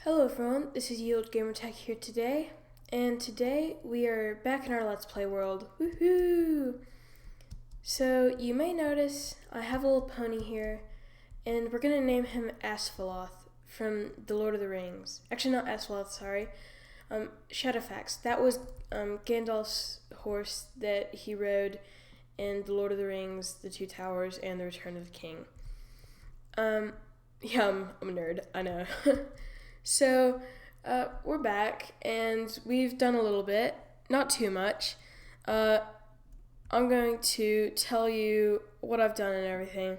Hello everyone, this is YeOldeGamertag here today, and today we are back in our Let's Play world. Woohoo! So you may notice I have a little pony here, and we're going to name him Asphalloth from The Lord of the Rings. Actually, not Asphalloth, sorry. Shadowfax. That was Gandalf's horse that he rode in The Lord of the Rings, The Two Towers, and The Return of the King. Yeah, I'm a nerd, I know. So, we're back, and we've done a little bit, not too much. I'm going to tell you what I've done and everything.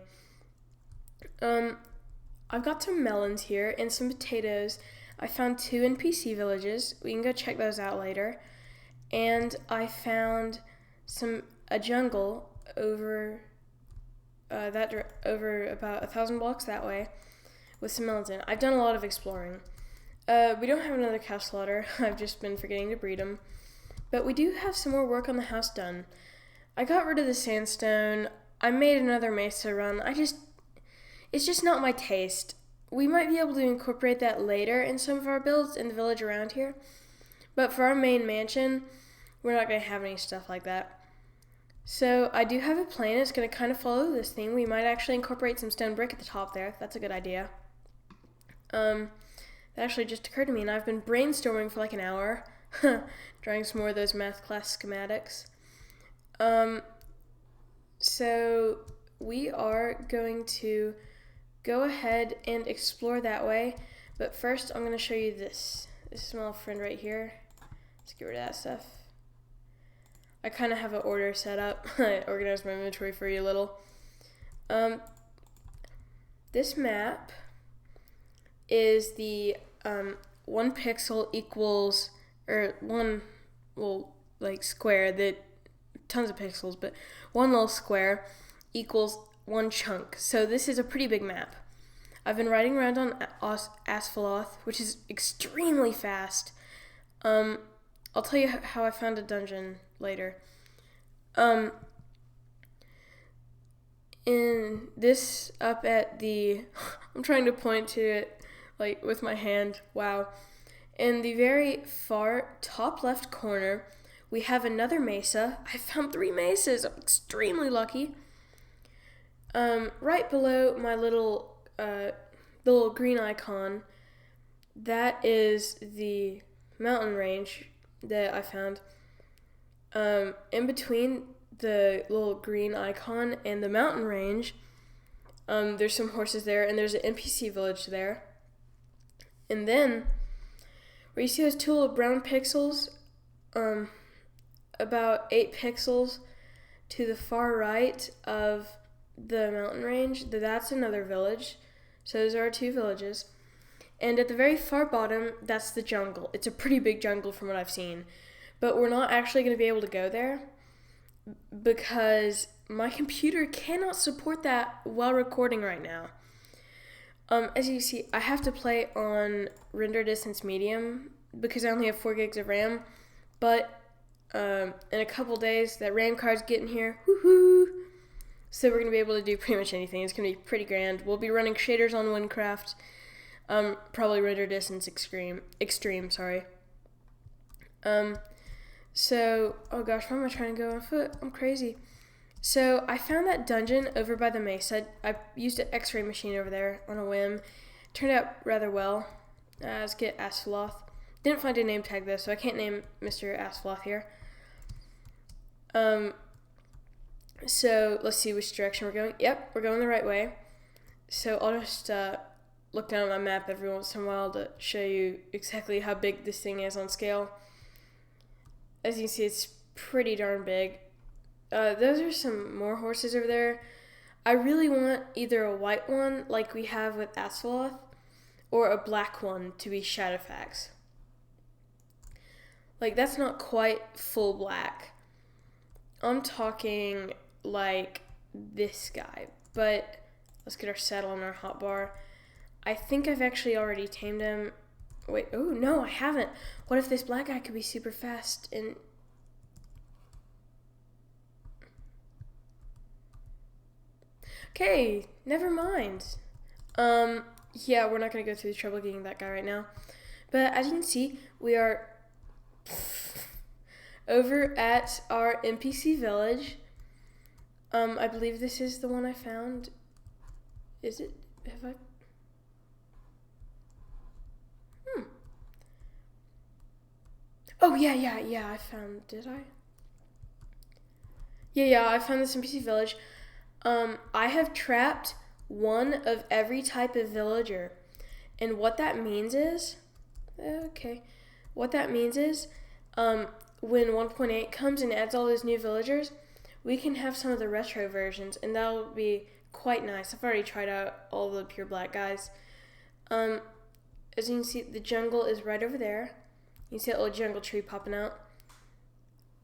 I've got some melons here and some potatoes. I found 2 NPC villages. We can go check those out later. And I found a jungle over over about 1,000 blocks that way with some melons in. I've done a lot of exploring. We don't have another cow slaughter. I've just been forgetting to breed them. But we do have some more work on the house done. I got rid of the sandstone. I made another mesa run. It's just not my taste. We might be able to incorporate that later in some of our builds in the village around here. But for our main mansion, we're not going to have any stuff like that. So I do have a plan. It's going to kind of follow this theme. We might actually incorporate some stone brick at the top there. That's a good idea. That actually just occurred to me, and I've been brainstorming for like an hour, drawing some more of those math class schematics. So we are going to go ahead and explore that way, but first I'm going to show you this. This is my little friend right here. Let's get rid of that stuff. I kind of have an order set up. I organized my inventory for you a little. This map is the 1 pixel equals, or one little square that, tons of pixels, but one little square equals 1 chunk. So this is a pretty big map. I've been riding around on Asphalloth, which is extremely fast. I'll tell you how I found a dungeon later. In this up at the, I'm trying to point to it with my hand, wow. In the very far top left corner, we have another mesa. I found 3 mesas, I'm extremely lucky. Right below my the little green icon, that is the mountain range that I found. In between the little green icon and the mountain range, there's some horses there, and there's an NPC village there. And then, where you see those 2 little brown pixels, about 8 pixels to the far right of the mountain range, that's another village. So those are our 2 villages. And at the very far bottom, that's the jungle. It's a pretty big jungle from what I've seen. But we're not actually going to be able to go there because my computer cannot support that while recording right now. As you see, I have to play on render distance medium because I only have 4 gigs of RAM. But in a couple days, that RAM card's getting here. Woohoo! So we're going to be able to do pretty much anything. It's going to be pretty grand. We'll be running shaders on Minecraft. Probably render distance extreme, sorry. So, oh gosh, where am I trying to go on foot? I'm crazy. So, I found that dungeon over by the mesa. I used an x-ray machine over there on a whim. Turned out rather well. Let's get Asphalloth. Didn't find a name tag though, so I can't name Mr. Asphalloth here. So, let's see which direction we're going. Yep, we're going the right way. So, I'll just look down at my map every once in a while to show you exactly how big this thing is on scale. As you can see, it's pretty darn big. Those are some more horses over there. I really want either a white one, like we have with Asphalloth, or a black one to be Shadowfax. That's not quite full black. I'm talking like this guy. But let's get our saddle on our hotbar. I think I've actually already tamed him. Wait, oh no, I haven't. What if this black guy could be super fast and... Okay, never mind. yeah, we're not going to go through the trouble getting that guy right now. But as you can see, we are over at our NPC village. I believe this is the one I found. Is it? Have I? Oh, yeah, I found, did I? Yeah, I found this NPC village. I have trapped one of every type of villager. And what that means is, what that means is, when 1.8 comes and adds all those new villagers, we can have some of the retro versions, and that'll be quite nice. I've already tried out all the pure black guys. As you can see, the jungle is right over there. You can see that little jungle tree popping out.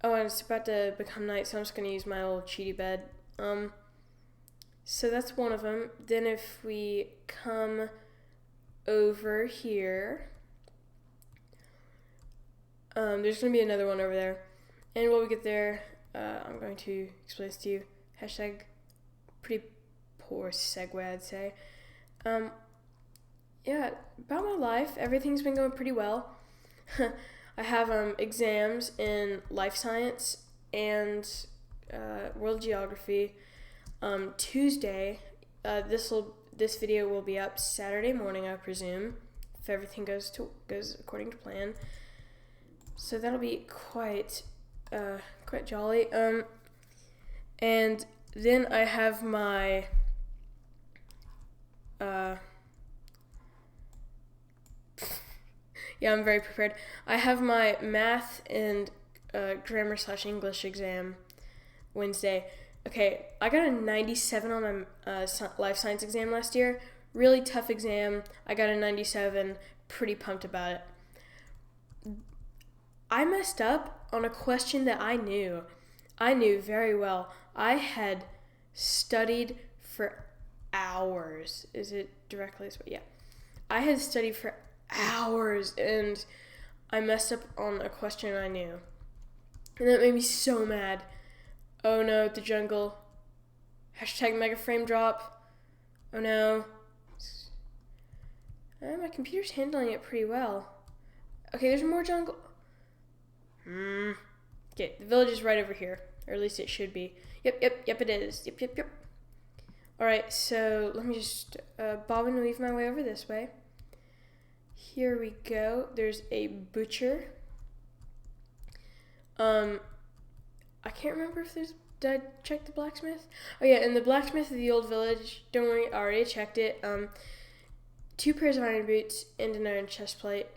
Oh, and it's about to become night, so I'm just going to use my old cheaty bed. So that's one of them. Then if we come over here, there's going to be another one over there. And when we get there, I'm going to explain this to you. Hashtag pretty poor segue, I'd say. Yeah, about my life, everything's been going pretty well. I have exams in life science and world geography. Tuesday, this video will be up Saturday morning, I presume, if everything goes according to plan. So that'll be quite jolly. And then I have my yeah, I'm very prepared. I have my math and grammar/English exam Wednesday. Okay, I got a 97 on my life science exam last year. Really tough exam. I got a 97. Pretty pumped about it. I messed up on a question that I knew. I knew very well. I had studied for hours. Is it directly this way? Yeah. I had studied for hours and I messed up on a question I knew. And that made me so mad. Oh no, the jungle. Hashtag mega frame drop. Oh no. My computer's handling it pretty well. Okay, there's more jungle. Okay, the village is right over here. Or at least it should be. Yep, it is. Yep. Alright, so let me just bob and weave my way over this way. Here we go. There's a butcher. I can't remember if there's... Did I check the blacksmith? Oh yeah, and the blacksmith of the old village, don't worry, I already checked it. 2 pairs of iron boots and an iron chest plate.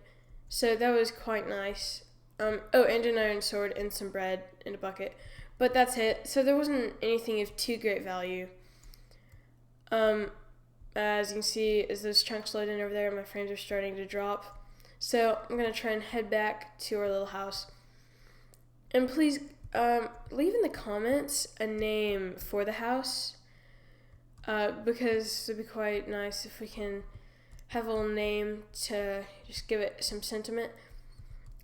So that was quite nice. And an iron sword and some bread in a bucket. But that's it. So there wasn't anything of too great value. As you can see, as those chunks load in over there, my frames are starting to drop. So I'm going to try and head back to our little house. And please leave in the comments a name for the house. Because it would be quite nice if we can have a little name to just give it some sentiment.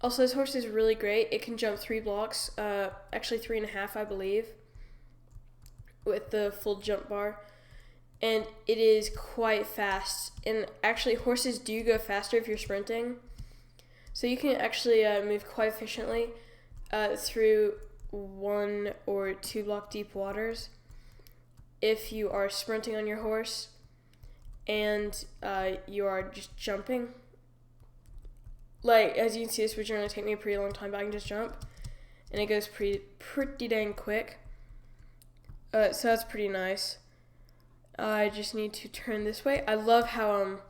Also, this horse is really great. It can jump 3 blocks, actually 3.5, I believe, with the full jump bar. And it is quite fast. And actually, horses do go faster if you're sprinting. So you can actually move quite efficiently through 1 or 2 block deep waters if you are sprinting on your horse and you are just jumping. Like, as you can see, this would generally take me a pretty long time, but I can just jump. And it goes pretty dang quick. So that's pretty nice. I just need to turn this way. I love how,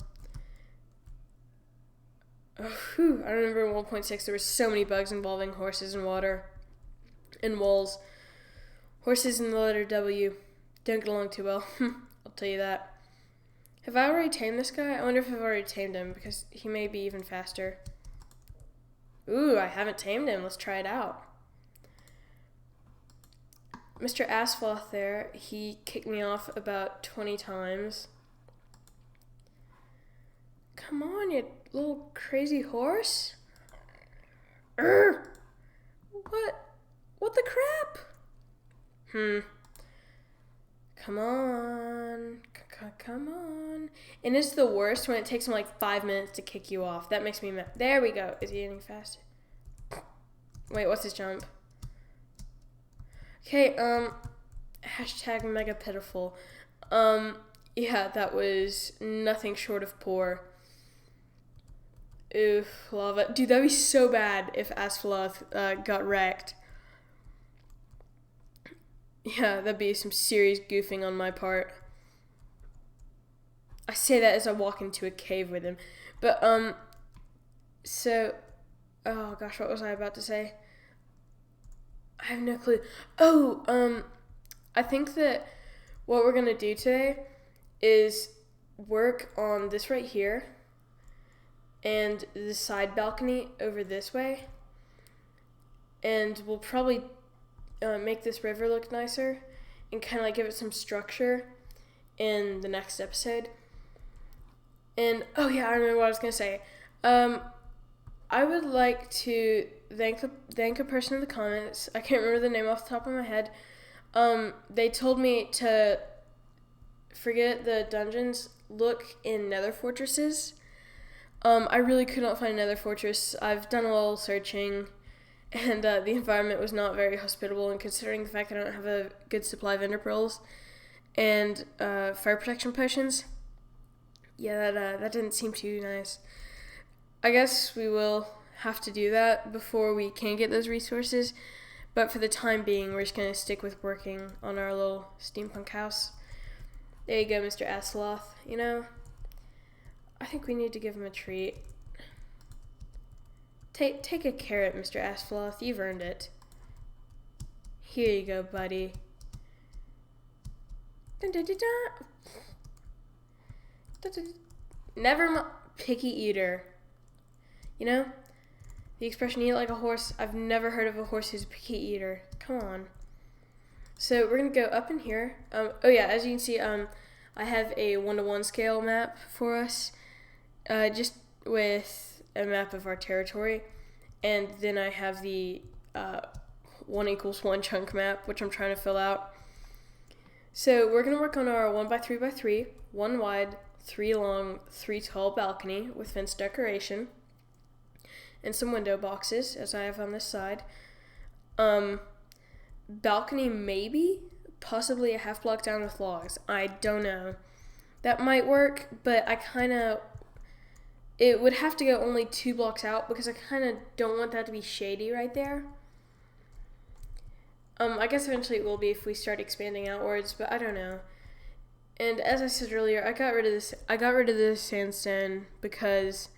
I remember in 1.6 there were so many bugs involving horses and water and walls. Horses in the letter W don't get along too well. I'll tell you that. Have I already tamed this guy? I wonder if I've already tamed him, because he may be even faster. Ooh, I haven't tamed him. Let's try it out. Mr. Asphalt there, he kicked me off about 20 times. Come on, you little crazy horse. What the crap? Come on. Come on. And it's the worst when it takes him like 5 minutes to kick you off. That makes me mad. There we go. Is he any faster? Wait, what's his jump? Okay, hashtag mega pitiful. Yeah, that was nothing short of poor. Oof, lava. Dude, that'd be so bad if Asphaleth got wrecked. Yeah, that'd be some serious goofing on my part. I say that as I walk into a cave with him. But, so, oh gosh, what was I about to say? I have no clue. Oh, I think that what we're gonna do today is work on this right here and the side balcony over this way. And we'll probably make this river look nicer and kind of like give it some structure in the next episode. And oh yeah, I remember what I was gonna say. I would like to thank a person in the comments. I can't remember the name off the top of my head. They told me to forget the dungeons, look in nether fortresses. I really could not find a nether fortress. I've done a little searching, and the environment was not very hospitable, and considering the fact that I don't have a good supply of ender pearls and fire protection potions, yeah, that didn't seem too nice. I guess we will have to do that before we can get those resources, but for the time being, we're just going to stick with working on our little steampunk house. There you go, Mr. Asphaleth. You know, I think we need to give him a treat. Take a carrot, Mr. Asphaleth. You've earned it. Here you go, buddy. Dun, dun, dun, dun. Dun, dun, dun. Never picky eater. You know, the expression "eat like a horse." I've never heard of a horse who's a picky eater. Come on. So we're gonna go up in here. Oh yeah, as you can see, I have a 1-to-1 scale map for us, just with a map of our territory, and then I have the 1=1 chunk map, which I'm trying to fill out. So we're gonna work on our 1x3x3, 1 wide, 3 long, 3 tall balcony with fence decoration, and some window boxes, as I have on this side. Balcony maybe, possibly a half block down with logs. I don't know. That might work, but it would have to go only 2 blocks out because I kind of don't want that to be shady right there. I guess eventually it will be if we start expanding outwards, but I don't know. And as I said earlier, I got rid of this sandstone because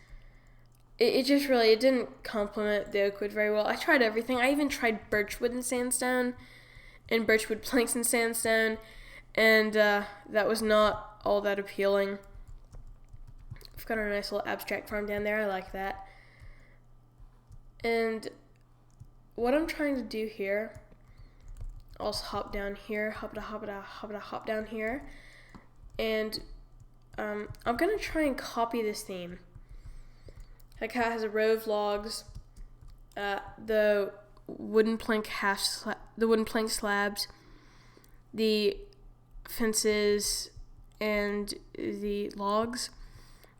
it just really, it didn't complement the oak wood very well. I tried everything. I even tried birchwood and sandstone and birchwood planks and sandstone, and that was not all that appealing. I've got a nice little abstract farm down there. I like that. And what I'm trying to do here, I'll just hop down here, hop down here, and I'm gonna try and copy this theme. Like how it has a row of logs, the wooden plank slabs, the fences, and the logs.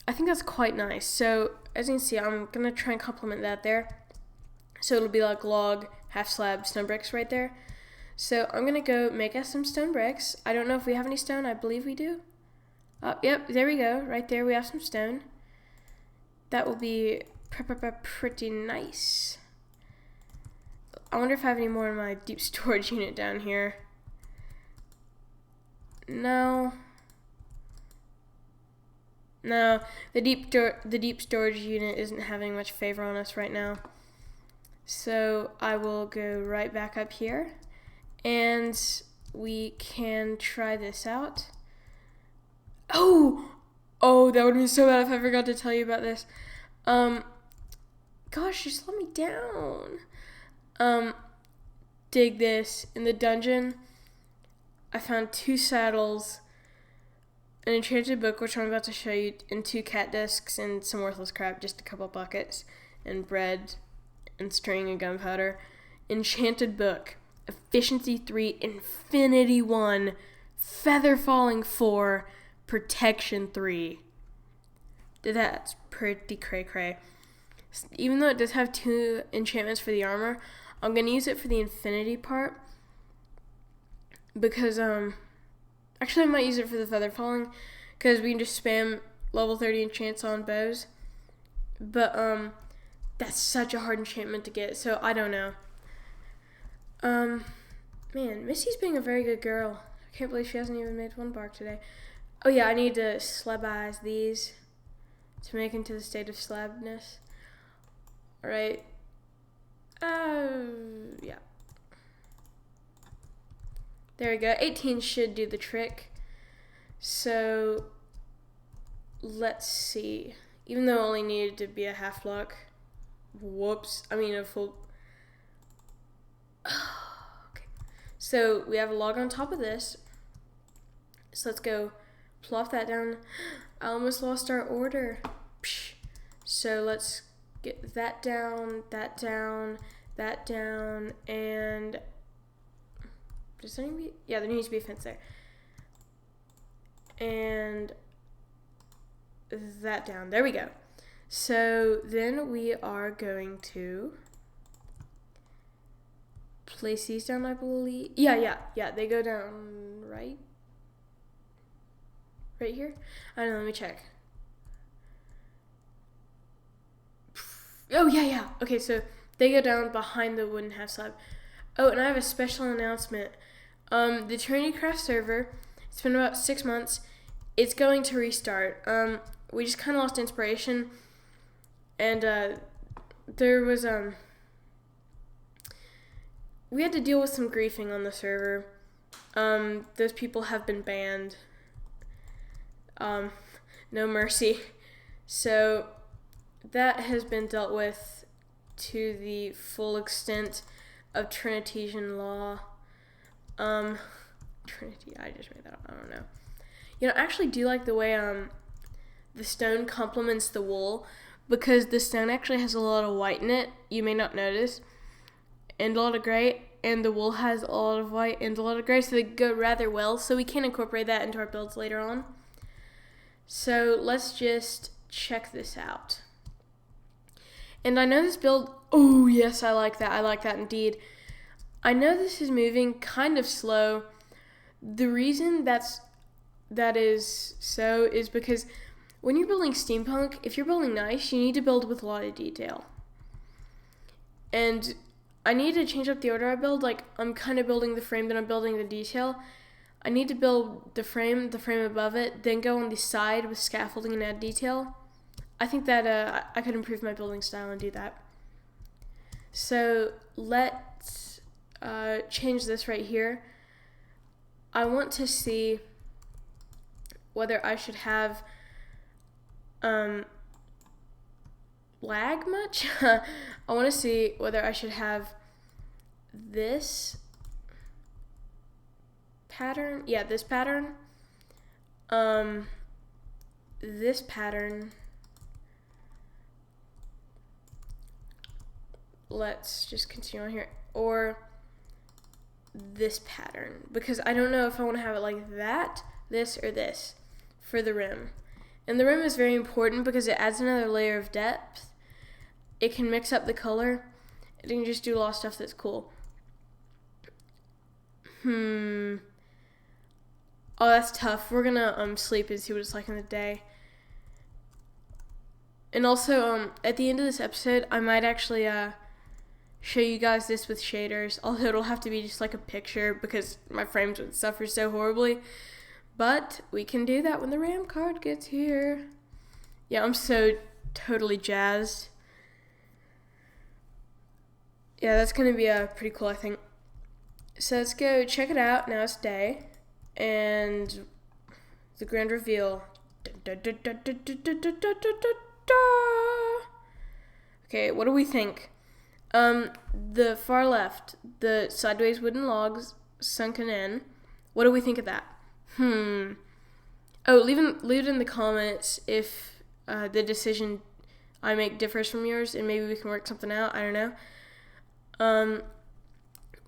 I think that's quite nice. So as you can see, I'm gonna try and complement that there. So it'll be like log, half slab, stone bricks right there. So I'm gonna go make us some stone bricks. I don't know if we have any stone. I believe we do. Yep, there we go. Right there we have some stone. That will be pretty nice. I wonder if I have any more in my deep storage unit down here. No, the deep storage unit isn't having much favor on us right now. So I will go right back up here, and we can try this out. Oh, that would be so bad if I forgot to tell you about this. Gosh, just let me down. Dig this. In the dungeon, I found 2 saddles, an enchanted book, which I'm about to show you, and 2 cat discs, and some worthless crap, just a couple buckets, and bread, and string, and gunpowder. Enchanted book. Efficiency 3, Infinity 1, Feather Falling 4, protection 3. That's pretty cray-cray. Even though it does have 2 enchantments for the armor, I'm going to use it for the infinity part. Because, actually I might use it for the feather falling. Because we can just spam level 30 enchants on bows. But, that's such a hard enchantment to get, so I don't know. Man, Missy's being a very good girl. I can't believe she hasn't even made one bark today. Oh yeah, I need to slabize these to make into the state of slabness. Alright. Yeah. There we go. 18 should do the trick. So, let's see. Even though it only needed to be a half block. Whoops. I mean a full... Okay. So, we have a log on top of this. So, let's go plop that down. I almost lost our order. Psh. So, let's get that down, that down, that down, and... Does there need to be... Yeah, there needs to be a fence there. And that down. There we go. So then we are going to place these down, I believe. Yeah. They go down right here. I don't know. Let me check. Oh yeah. Okay, so they go down behind the wooden half slab. Oh, and I have a special announcement. The Trinity Craft server, it's been about 6 months. It's going to restart. We just kind of lost inspiration, and there was we had to deal with some griefing on the server. Those people have been banned. No mercy. So that has been dealt with to the full extent of Trinitesian law. Trinity, I just made that up, I don't know. You know, I actually do like the way, the stone complements the wool, because the stone actually has a lot of white in it, you may not notice, and a lot of gray, and the wool has a lot of white and a lot of gray, so they go rather well, so we can incorporate that into our builds later on. So, let's just check this out. And I know this build, oh yes, I like that indeed. I know this is moving kind of slow. The reason that is so is because when you're building steampunk, if you're building nice, you need to build with a lot of detail. And I need to change up the order I build. Like, I'm kind of building the frame, then I'm building the detail. I need to build the frame above it, then go on the side with scaffolding and add detail. I think that I could improve my building style and do that. So let's change this right here. I want to see whether I should have lag much. I want to see whether I should have this pattern. Yeah, this pattern. This pattern. Let's just continue on here. Or this pattern. Because I don't know if I want to have it like that, this, or this for the rim. And the rim is very important because it adds another layer of depth. It can mix up the color. It can just do a lot of stuff that's cool. Oh, that's tough. We're gonna sleep and see what it's like in the day. And also, at the end of this episode, I might actually show you guys this with shaders, although it'll have to be just like a picture because my frames would suffer so horribly. But we can do that when the RAM card gets here. Yeah, I'm so totally jazzed. Yeah, that's gonna be pretty cool, I think. So let's go check it out. Now it's day, and the grand reveal. Okay, what do we think? The far left, the sideways wooden logs sunken in. What do we think of that? Oh, leave it in the comments if the decision I make differs from yours, and maybe we can work something out. I don't know.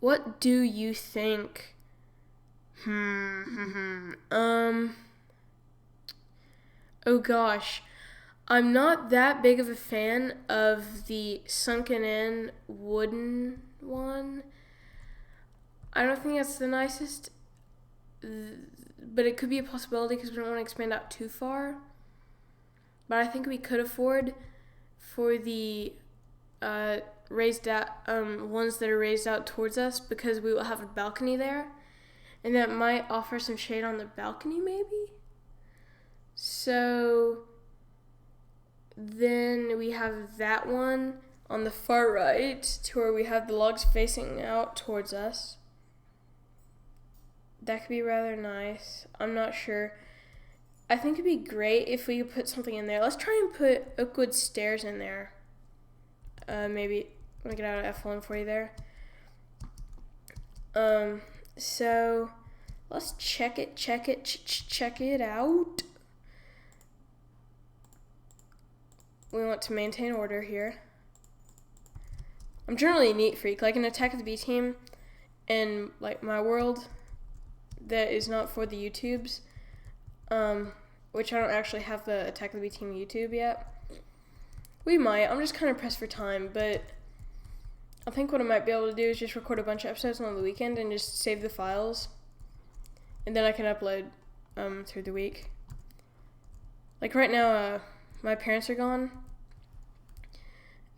What do you think? Oh gosh. I'm not that big of a fan of the sunken in wooden one. I don't think that's the nicest, but it could be a possibility because we don't want to expand out too far. But I think we could afford for the raised out ones that are raised out towards us, because we will have a balcony there, and that might offer some shade on the balcony maybe. So then we have that one on the far right to where we have the logs facing out towards us. That could be rather nice. I'm not sure. I think it'd be great if we could put something in there. Let's try and put oakwood stairs in there. Maybe let me get out of F1 for you there. So let's check it out. We want to maintain order here. I'm generally a neat freak, like an Attack of the B team in like my world that is not for the YouTubes, which I don't actually have the Attack of the B team YouTube yet. We might. I'm just kind of pressed for time, but I think what I might be able to do is just record a bunch of episodes on the weekend and just save the files, and then I can upload through the week. Like right now, my parents are gone,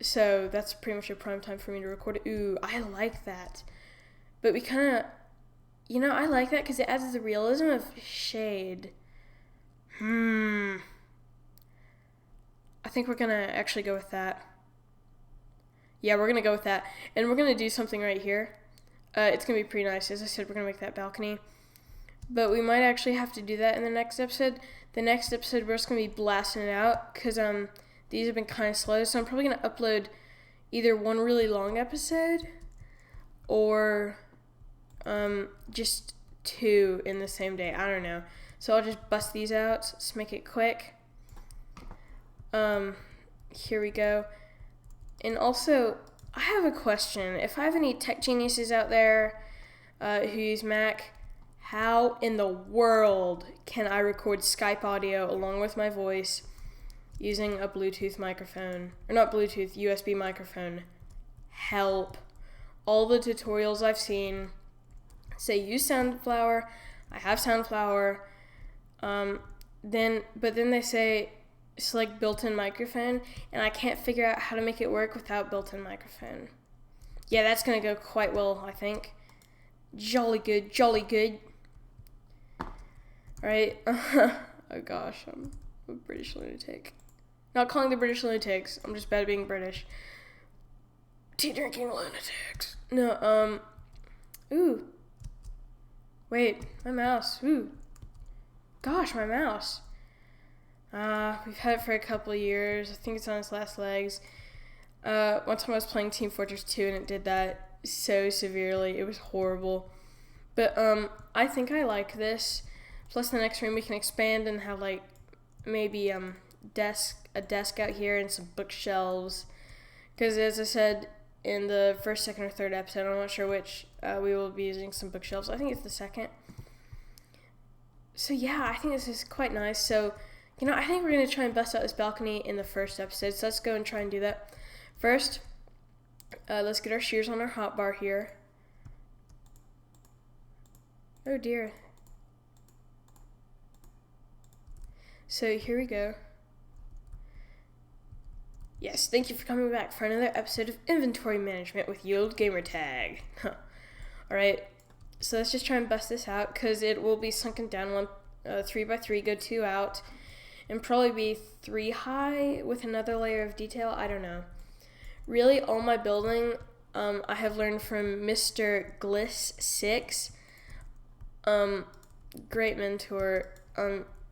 so that's pretty much a prime time for me to record it. Ooh, I like that. But we kind of, I like that because it adds the realism of shade. I think we're going to actually go with that. Yeah, we're going to go with that. And we're going to do something right here. It's going to be pretty nice. As I said, we're going to make that balcony. But we might actually have to do that in the next episode. The next episode, we're just going to be blasting it out because these have been kind of slow. So I'm probably going to upload either one really long episode or just two in the same day. I don't know. So I'll just bust these out. Let's make it quick. Here we go. And also, I have a question. If I have any tech geniuses out there who use Mac, how in the world can I record Skype audio along with my voice using a Bluetooth microphone? Or not Bluetooth, USB microphone. Help. All the tutorials I've seen say use Soundflower. I have Soundflower. Then they say select built-in microphone, and I can't figure out how to make it work without built-in microphone. Yeah, that's going to go quite well, I think. Jolly good. Alright. Oh gosh, I'm a British lunatic. Not calling the British lunatics, I'm just bad at being British. Tea drinking lunatics. No, ooh. Wait, my mouse. Ooh. Gosh, my mouse. We've had it for a couple of years. I think it's on its last legs. One time I was playing Team Fortress 2 and it did that so severely. It was horrible. But I think I like this. Plus the next room we can expand and have like maybe a desk out here and some bookshelves. Because as I said in the first, second, or third episode, I'm not sure which, we will be using some bookshelves. I think it's the second. So yeah, I think this is quite nice. So, I think we're going to try and bust out this balcony in the first episode. So let's go and try and do that. First, let's get our shears on our hotbar here. Oh dear. So here we go. Yes, thank you for coming back for another episode of Inventory Management with YeOldeGamertag. Alright, so let's just try and bust this out because it will be sunken down 3x3, go 2 out, and probably be 3 high with another layer of detail. I don't know. Really, all my building, I have learned from Mr. Gliss6. Great mentor.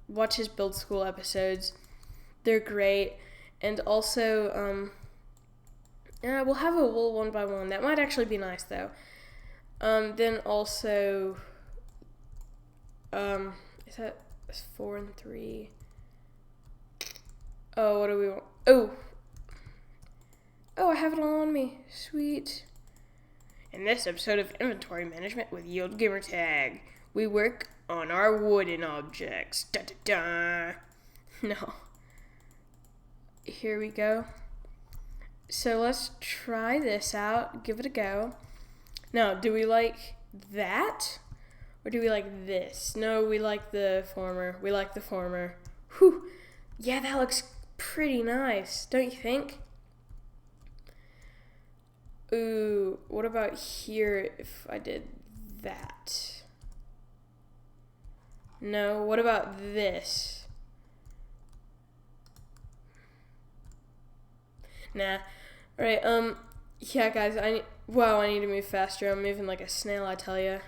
Watch his build school episodes. They're great. And also, we'll have a wool 1x1. That might actually be nice, though. Then also, is that 4 and 3? Oh, what do we want? Oh, I have it all on me. Sweet. In this episode of Inventory Management with YeOldeGamertag, we work on our wooden objects. Da da da. No. Here we go. So let's try this out. Give it a go. Now, do we like that? Or do we like this? No, we like the former. We like the former. Whew. Yeah, that looks pretty nice, don't you think? Ooh, what about here if I did that? No, what about this? Nah. Alright, yeah, guys, I need to move faster. I'm moving like a snail, I tell ya.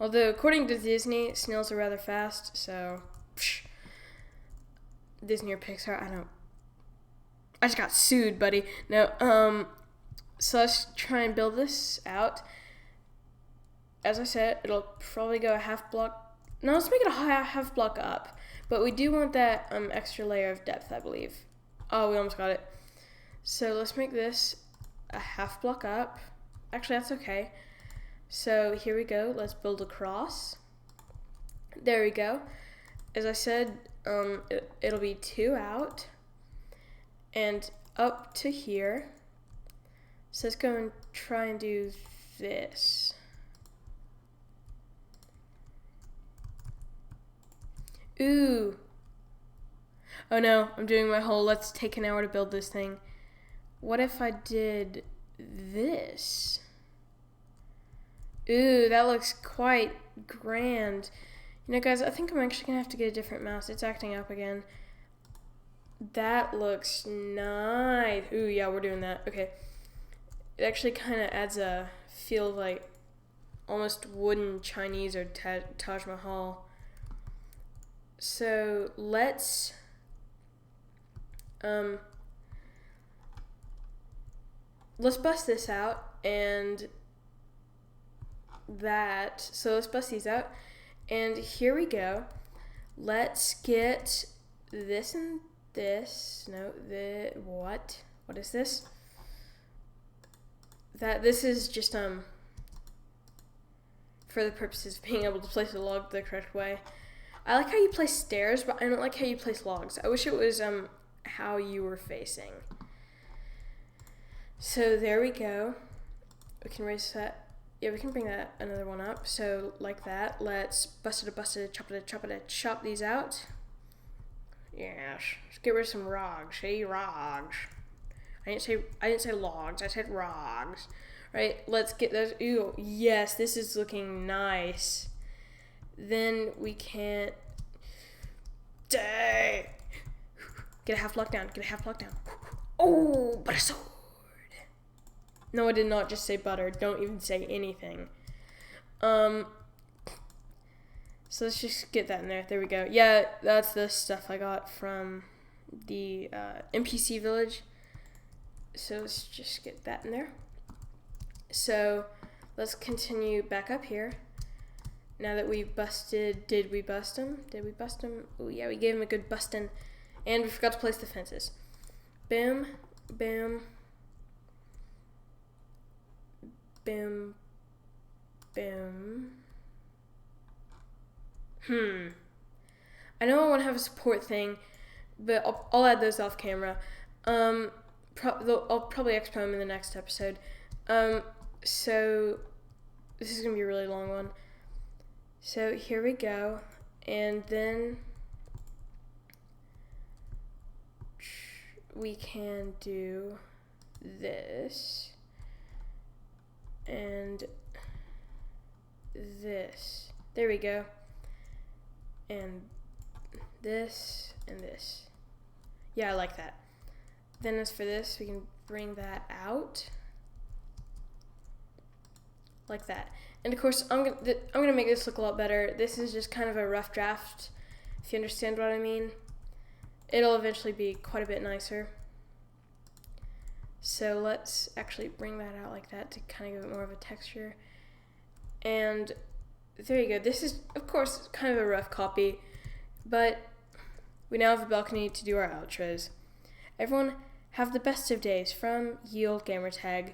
Although, according to Disney, snails are rather fast, so... Psh. Disney or Pixar, I just got sued, buddy. No, so let's try and build this out. As I said, it'll probably go a half block. No, let's make it a half block up. But we do want that extra layer of depth, I believe. Oh, we almost got it. So let's make this a half block up. Actually, that's okay. So here we go. Let's build across. There we go. As I said, it'll be 2 out and up to here. So let's go and try and do this. Ooh. Oh no, I'm doing my whole let's take an hour to build this thing. What if I did this? Ooh, that looks quite grand. You know, guys, I think I'm actually going to have to get a different mouse. It's acting up again. That looks nice. Ooh, yeah, we're doing that. Okay. It actually kind of adds a feel of like almost wooden Chinese or Taj Mahal. So let's bust this out and that. So let's bust these out. And here we go. Let's get this and this. No, what? What is this? This is just for the purposes of being able to place a log the correct way. I like how you place stairs, but I don't like how you place logs. I wish it was how you were facing. So there we go. We can raise that. Yeah, we can bring that another one up. So like that. Let's bust it, chop these out. Yes. Let's get rid of some rogs. Hey, rogs. I didn't say logs. I said rogs. Right. Let's get those. Ooh, yes. This is looking nice. Then we can't. Dang. Get a half block down. Oh, but a sword. No, I did not just say butter. Don't even say anything. So let's just get that in there. There we go. Yeah, that's the stuff I got from the NPC village. So let's just get that in there. So let's continue back up here. Now that we busted, did we bust him? Oh yeah, we gave him a good bustin'. And we forgot to place the fences. Boom, boom. Boom, boom. I know I want to have a support thing, but I'll add those off camera. I'll probably expo them in the next episode. So this is gonna be a really long one. So here we go, and then we can do this and this. There we go. And this and this. Yeah, I like that. Then as for this, we can bring that out like that. And of course, I'm gonna make this look a lot better. This is just kind of a rough draft, if you understand what I mean. It'll eventually be quite a bit nicer. So let's actually bring that out like that to kind of give it more of a texture. And there you go. This is, of course, kind of a rough copy, but we now have a balcony to do our outros. Everyone, have the best of days from YeOldeGamertag.